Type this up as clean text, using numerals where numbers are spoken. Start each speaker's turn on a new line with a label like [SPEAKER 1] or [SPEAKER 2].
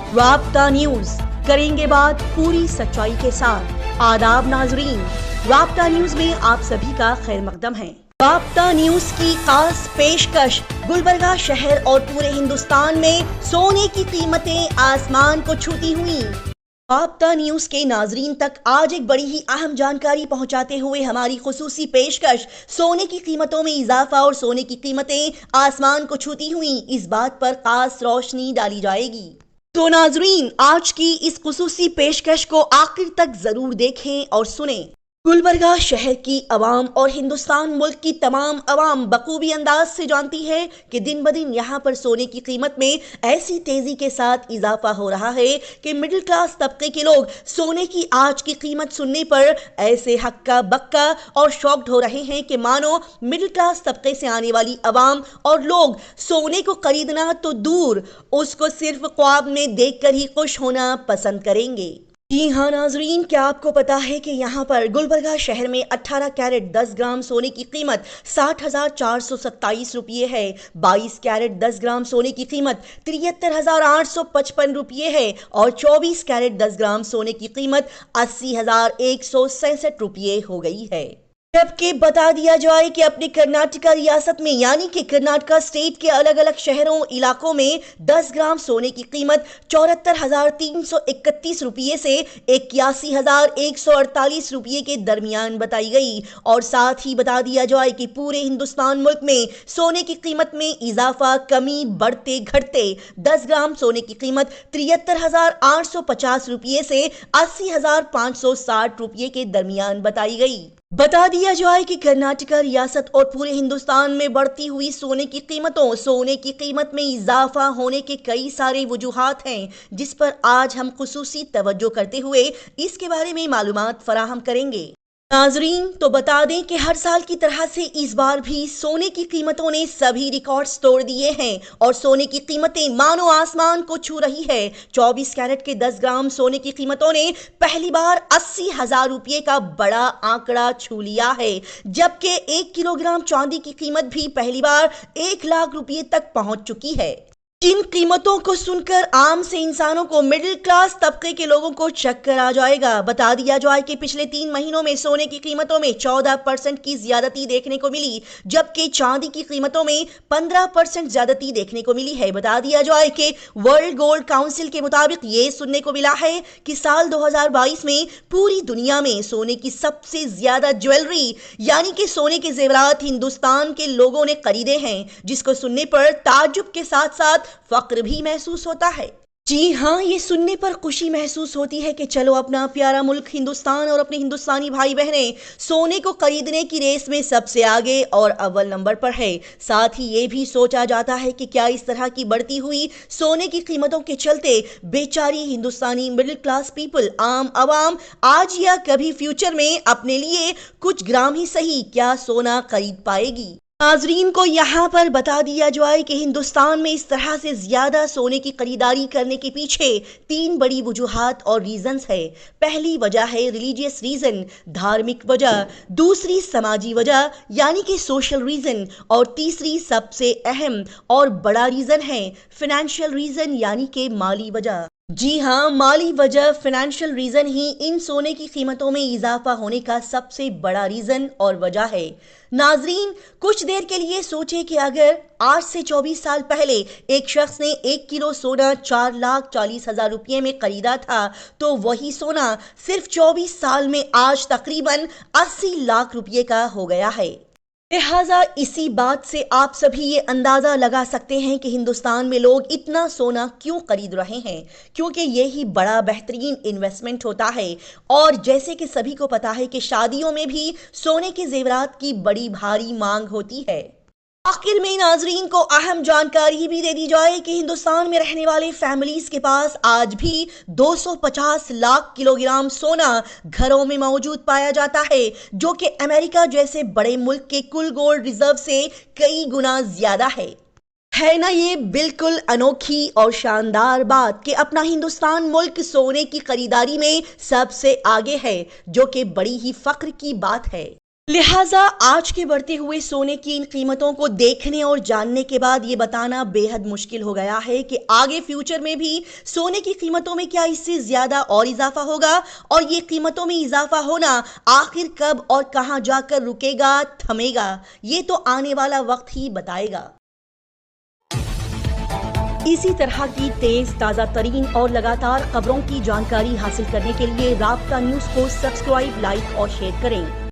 [SPEAKER 1] राब्ता न्यूज करेंगे बात पूरी सच्चाई के साथ। आदाब नाजरीन, राब्ता न्यूज में आप सभी का खैर मकदम है। राब्ता न्यूज की खास पेशकश, गुलबर्गा शहर और पूरे हिंदुस्तान में सोने की कीमतें आसमान को छूती हुई। राब्ता न्यूज के नाजरीन तक आज एक बड़ी ही अहम जानकारी पहुंचाते हुए हमारी खुसूसी पेशकश, सोने की कीमतों में इजाफा और सोने की कीमतें आसमान को छूती हुई, इस बात पर खास रोशनी डाली जाएगी। तो नाजरीन, आज की इस खुसूसी पेशकश को आखिर तक जरूर देखें और सुनें। गुलबर्गा शहर की अवाम और हिंदुस्तान मुल्क की तमाम अवाम बखूबी अंदाज से जानती है कि दिन ब दिन यहाँ पर सोने की कीमत में ऐसी तेजी के साथ इजाफा हो रहा है कि मिडिल क्लास तबके के लोग सोने की आज की कीमत सुनने पर ऐसे हक्का बक्का और शॉक्ड हो रहे हैं कि मानो मिडिल क्लास तबके से आने वाली अवाम और लोग सोने को खरीदना तो दूर, उसको सिर्फ ख्वाब में देखकर ही खुश होना पसंद करेंगे। जी हाँ नाजरीन, क्या आपको पता है कि यहाँ पर गुलबर्गा शहर में 18 कैरेट 10 ग्राम सोने की कीमत 60,427 रुपये है। 22 कैरेट 10 ग्राम सोने की कीमत 73,855 रुपये है और 24 कैरेट 10 ग्राम सोने की कीमत 80,167 रुपये हो गई है। जबकि बता दिया जाए कि अपने कर्नाटका रियासत में यानी कि कर्नाटका स्टेट के अलग अलग शहरों इलाकों में 10 ग्राम सोने की कीमत 74,331 रुपये से 81,148 रुपये के दरमियान बताई गई। और साथ ही बता दिया जाए कि पूरे हिंदुस्तान मुल्क में सोने की कीमत में इजाफा कमी बढ़ते घटते 10 ग्राम सोने की कीमत 73,850 रुपये से 80,560 रुपये के दरमियान बताई गई। बता दिया जाए कि कर्नाटका रियासत और पूरे हिंदुस्तान में बढ़ती हुई सोने की कीमतों, सोने की कीमत में इजाफा होने के कई सारे वजूहात हैं, जिस पर आज हम खुसूसी तवज्जो करते हुए इसके बारे में मालूमात फराहम करेंगे। नाजरीन, तो बता दें कि हर साल की तरह से इस बार भी सोने की कीमतों ने सभी रिकॉर्ड्स तोड़ दिए हैं और सोने की कीमतें मानो आसमान को छू रही है। 24 कैरेट के 10 ग्राम सोने की कीमतों ने पहली बार 80,000 रुपये का बड़ा आंकड़ा छू लिया है, जबकि 1 किलोग्राम चांदी की कीमत भी पहली बार 1 लाख रुपये तक पहुंच चुकी है। जिन कीमतों को सुनकर आम से इंसानों को, मिडिल क्लास तबके के लोगों को चक्कर आ जाएगा। बता दिया जाए कि पिछले 3 महीनों में सोने की कीमतों में 14% की ज्यादती देखने को मिली, जबकि चांदी की कीमतों में 15% ज्यादती देखने को मिली है। बता दिया जाए कि वर्ल्ड गोल्ड काउंसिल के मुताबिक ये सुनने को मिला है कि साल 2022 में पूरी दुनिया में सोने की सबसे ज्यादा ज्वेलरी यानी कि सोने के जेवरात हिंदुस्तान के लोगों ने खरीदे हैं, जिसको सुनने पर ताज्जुब के साथ साथ फक्र भी महसूस होता है। जी हाँ, ये सुनने पर खुशी महसूस होती है कि चलो अपना प्यारा मुल्क हिंदुस्तान और अपने हिंदुस्तानी भाई बहनें सोने को खरीदने की रेस में सबसे आगे और अव्वल नंबर पर है। साथ ही ये भी सोचा जाता है कि क्या इस तरह की बढ़ती हुई सोने की कीमतों के चलते बेचारी हिंदुस्तानी मिडिल क्लास पीपल, आम आवाम आज या कभी फ्यूचर में अपने लिए कुछ ग्राम ही सही क्या सोना खरीद पाएगी। नाजरीन को यहाँ पर बता दिया जाए कि हिंदुस्तान में इस तरह से ज्यादा सोने की खरीदारी करने के पीछे 3 बड़ी वजूहात और रीजंस है। पहली वजह है रिलीजियस रीजन, धार्मिक वजह, दूसरी समाजी वजह यानी कि सोशल रीजन और तीसरी सबसे अहम और बड़ा रीजन है फाइनेंशियल रीजन यानी कि माली वजह। जी हाँ, माली वजह, फाइनेंशियल रीजन ही इन सोने की कीमतों में इजाफा होने का सबसे बड़ा रीजन और वजह है। नाजरीन, कुछ देर के लिए सोचे कि अगर आज से 24 साल पहले एक शख्स ने 1 किलो सोना 4,40,000 रुपये में खरीदा था, तो वही सोना सिर्फ 24 साल में आज तकरीबन 80 लाख रुपये का हो गया है। लिहाजा इसी बात से आप सभी ये अंदाजा लगा सकते हैं कि हिंदुस्तान में लोग इतना सोना क्यों खरीद रहे हैं, क्योंकि यही बड़ा बेहतरीन इन्वेस्टमेंट होता है। और जैसे कि सभी को पता है कि शादियों में भी सोने के जेवरात की बड़ी भारी मांग होती है। आखिर में नाजरीन को अहम जानकारी भी दे दी जाए कि हिंदुस्तान में रहने वाले फैमिलीज के पास आज भी 250 लाख किलोग्राम सोना घरों में मौजूद पाया जाता है, जो कि अमेरिका जैसे बड़े मुल्क के कुल गोल्ड रिजर्व से कई गुना ज्यादा है ना। ये बिल्कुल अनोखी और शानदार बात कि अपना हिंदुस्तान मुल्क सोने की खरीदारी में सबसे आगे है, जो कि बड़ी ही फख्र की बात है। लिहाजा आज के बढ़ते हुए सोने की इन कीमतों को देखने और जानने के बाद ये बताना बेहद मुश्किल हो गया है कि आगे फ्यूचर में भी सोने की कीमतों में क्या इससे ज्यादा और इजाफा होगा, और ये कीमतों में इजाफा होना आखिर कब और कहां जाकर रुकेगा, थमेगा, ये तो आने वाला वक्त ही बताएगा। इसी तरह की तेज, ताज़ा तरीन और लगातार खबरों की जानकारी हासिल करने के लिए राब्ता न्यूज़ को सब्सक्राइब, लाइक और शेयर करें।